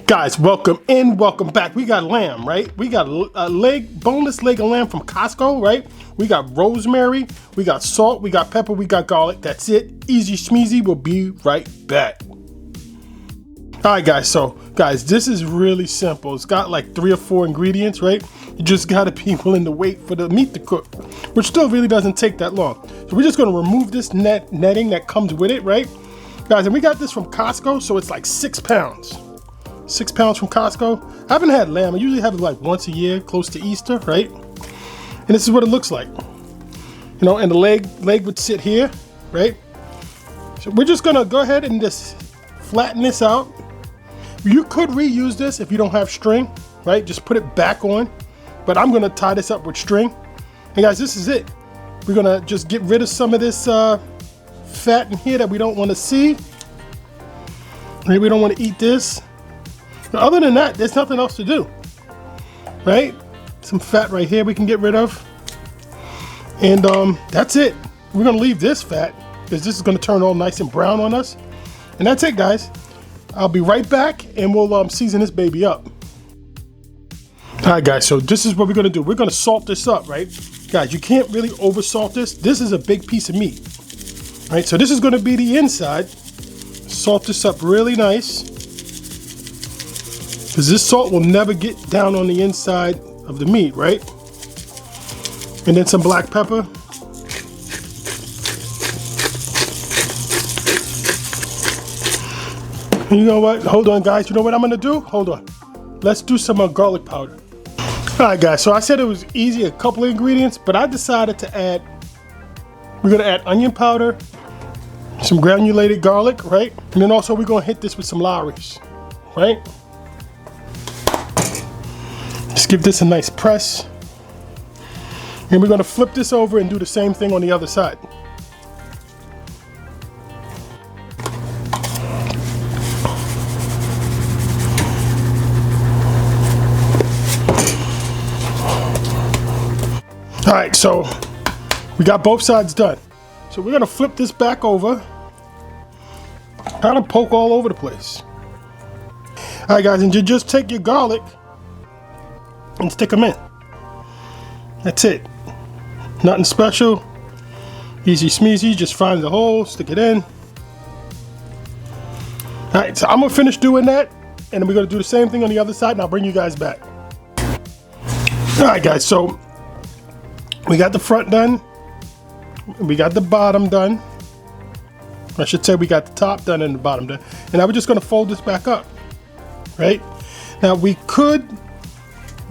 Guys, welcome in, welcome back. We got lamb, right? We got a boneless leg of lamb from Costco, right? We got rosemary, we got salt, we got pepper, we got garlic. That's it. Easy schmeezy. We'll be right back. All right, guys. So, guys, this is really simple. It's got like 3 or 4 ingredients, right? You just gotta be willing to wait for the meat to cook, which still really doesn't take that long. So we're just gonna remove this netting that comes with it, right? Guys, and we got this from Costco, so it's like 6 pounds. 6 pounds from Costco. I haven't had lamb. I usually have it like once a year, close to Easter, right? And this is what it looks like. You know, and the leg would sit here, right? So we're just gonna go ahead and just flatten this out. You could reuse this if you don't have string, right? Just put it back on. But I'm gonna tie this up with string. And guys, this is it. We're gonna just get rid of some of this fat in here that we don't wanna see. Right? We don't wanna eat this. But other than that, there's nothing else to do, right? Some fat right here we can get rid of. And that's it. We're gonna leave this fat because this is gonna turn all nice and brown on us. And that's it, guys. I'll be right back and we'll season this baby up. All right, guys, so this is what we're gonna do. We're gonna salt this up, right? Guys, you can't really over salt this. This is a big piece of meat, right? So this is gonna be the inside. Salt this up really nice. Because this salt will never get down on the inside of the meat, right? And then some black pepper. And you know what? Hold on, guys. You know what I'm gonna do? Hold on. Let's do some garlic powder. All right, guys. So I said it was easy, a couple of ingredients, but I decided to add, we're gonna add onion powder, some granulated garlic, right? And then also we're gonna hit this with some Lawry's, right? Just give this a nice press. And we're gonna flip this over and do the same thing on the other side. All right, so we got both sides done. So we're gonna flip this back over, kind of poke all over the place. All right, guys, and you just take your garlic and stick them in. That's it. Nothing special. Easy smeezy. Just find the hole, stick it in. All right, so I'm gonna finish doing that, and then we're gonna do the same thing on the other side, and I'll bring you guys back. All right, guys. So we got the front done. We got the bottom done. I should say we got the top done and the bottom done. And now we're just gonna fold this back up, right? Now we could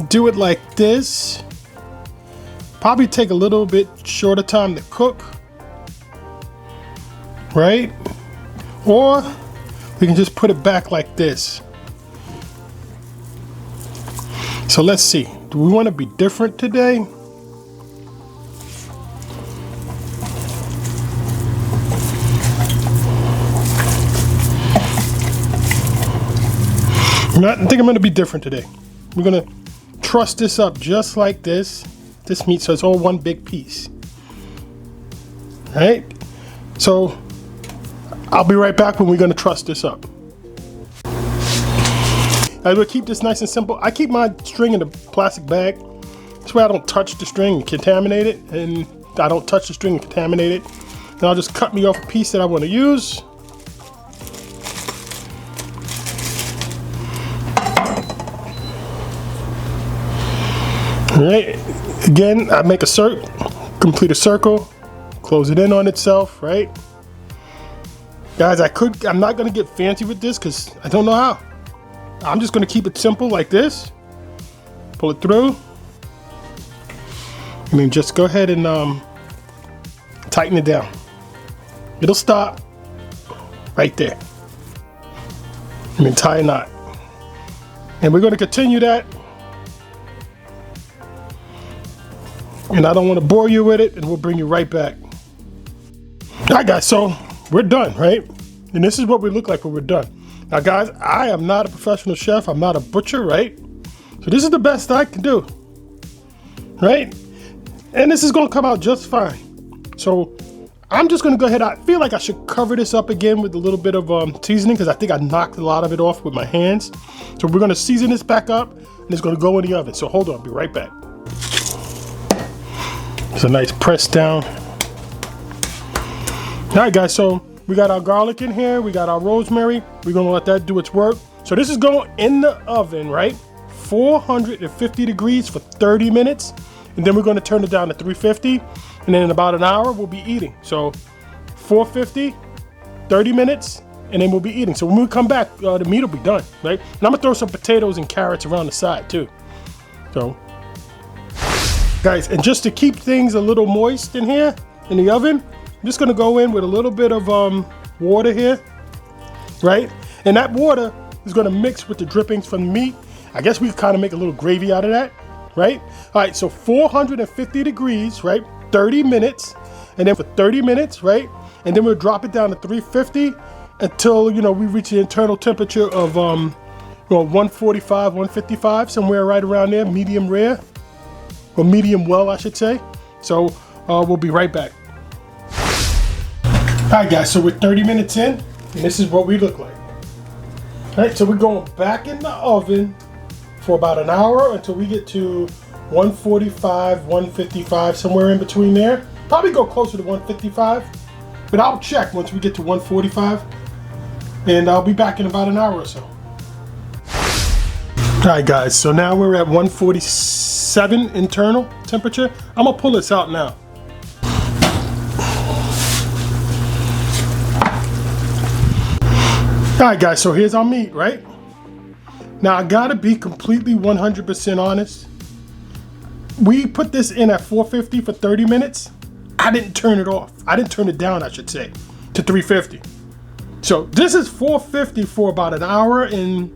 do it like this. Probably take a little bit shorter time to cook, right? Or we can just put it back like this. So let's see. Do we want to be different today? I think I'm going to be different today. We're going to truss this up just like this meat, so it's all one big piece. All right, so I'll be right back when we're going to truss this up. I will keep this nice and simple. I keep my string in a plastic bag. This way I don't touch the string and contaminate it, and I don't touch the string and contaminate it. Then I'll just cut me off a piece that I want to use. All right, again, I make a circle, complete a circle, close it in on itself, right? Guys, I'm not gonna get fancy with this because I don't know how. I'm just gonna keep it simple like this. Pull it through. And then just go ahead and tighten it down. It'll stop right there. And then tie a knot. And we're gonna continue that. And I don't want to bore you with it, and we'll bring you right back. All right, guys, so we're done, right? And this is what we look like when we're done. Now, guys, I am not a professional chef. I'm not a butcher, right? So this is the best I can do, right? And this is going to come out just fine. So I'm just gonna go ahead. I feel like I should cover this up again with a little bit of seasoning because I think I knocked a lot of it off with my hands. So we're gonna season this back up and it's gonna go in the oven. So hold on, I'll be right back. It's a nice press down. All right, guys, so we got our garlic in here. We got our rosemary. We're gonna let that do its work. So this is going in the oven, right? 450 degrees for 30 minutes. And then we're gonna turn it down to 350. And then in about an hour, we'll be eating. So 450, 30 minutes, and then we'll be eating. So when we come back, the meat will be done, right? And I'm gonna throw some potatoes and carrots around the side too. So, guys, and just to keep things a little moist in here, in the oven, I'm just gonna go in with a little bit of water here, right? And that water is gonna mix with the drippings from the meat. I guess we kind of make a little gravy out of that, right? All right, so 450 degrees, right? 30 minutes, and then for 30 minutes, right? And then we'll drop it down to 350 until, you know, we reach the internal temperature of, 145, 155, somewhere right around there, medium rare, or medium well, I should say. So we'll be right back. All right, guys, so we're 30 minutes in, and this is what we look like. All right, so we're going back in the oven for about an hour until we get to 145, 155, somewhere in between there. Probably go closer to 155, but I'll check once we get to 145, and I'll be back in about an hour or so. All right, guys, so now we're at 147 internal temperature. I'm gonna pull this out now. All right, guys, so here's our meat, right? Now, I gotta be completely 100% honest. We put this in at 450 for 30 minutes. I didn't turn it off. I didn't turn it down, I should say, to 350. So this is 450 for about an hour and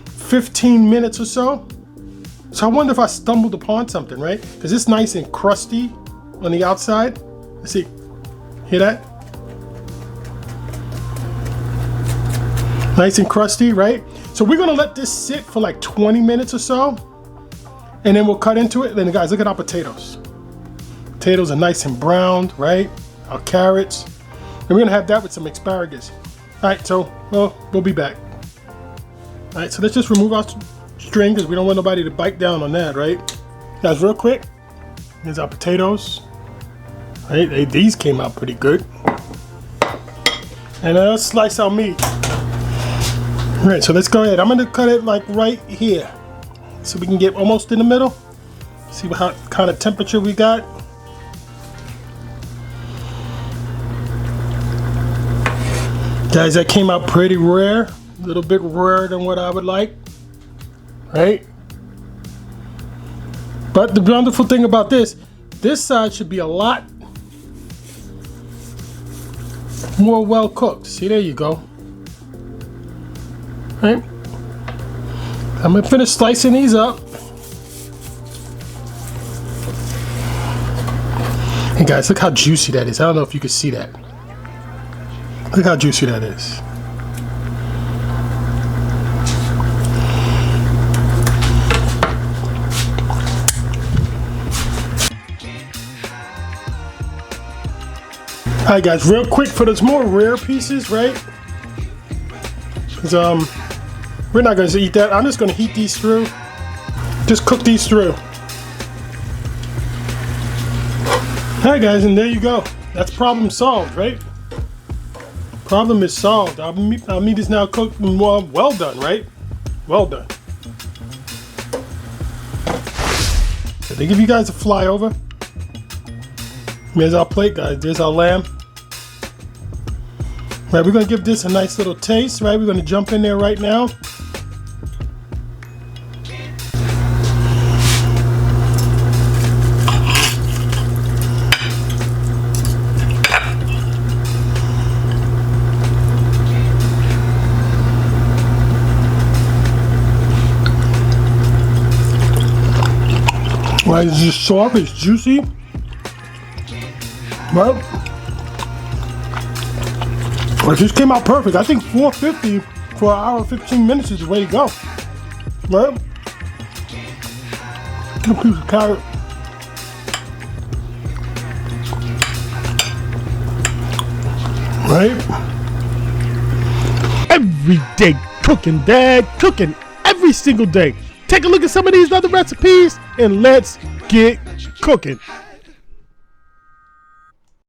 15 minutes or so. So I wonder if I stumbled upon something, right? Because it's nice and crusty on the outside. Let's see, hear that? Nice and crusty, right? So we're gonna let this sit for like 20 minutes or so, and then we'll cut into it. Then guys, look at our potatoes. Potatoes are nice and browned, right? Our carrots. And we're gonna have that with some asparagus. All right, so we'll be back. All right, so let's just remove our string because we don't want nobody to bite down on that, right? Guys, real quick, here's our potatoes. Right, these came out pretty good. And let's slice our meat. All right, so let's go ahead. I'm gonna cut it like right here, so we can get almost in the middle. See what kind of temperature we got. Guys, that came out pretty rare. A little bit rarer than what I would like, right? But the wonderful thing about this side should be a lot more well cooked. See, there you go. Right? I'm gonna finish slicing these up. Hey guys, look how juicy that is. I don't know if you can see that. Look how juicy that is. All right, guys, real quick for those more rare pieces, right? Because we're not going to eat that. I'm just going to heat these through. Just cook these through. All right, guys, and there you go. That's problem solved, right? Problem is solved. Our meat is now cooked and well done, right? Well done. So they give you guys a flyover. Here's our plate, guys. There's our lamb. Right, we're gonna give this a nice little taste, right? We're gonna jump in there right now. Right, it's just soft, it's juicy. Well, it just came out perfect. I think 450 for an hour and 15 minutes is the way to go. Right? A piece of carrot. right? Every day cooking, Dad, cooking every single day. Take a look at some of these other recipes and let's get cooking.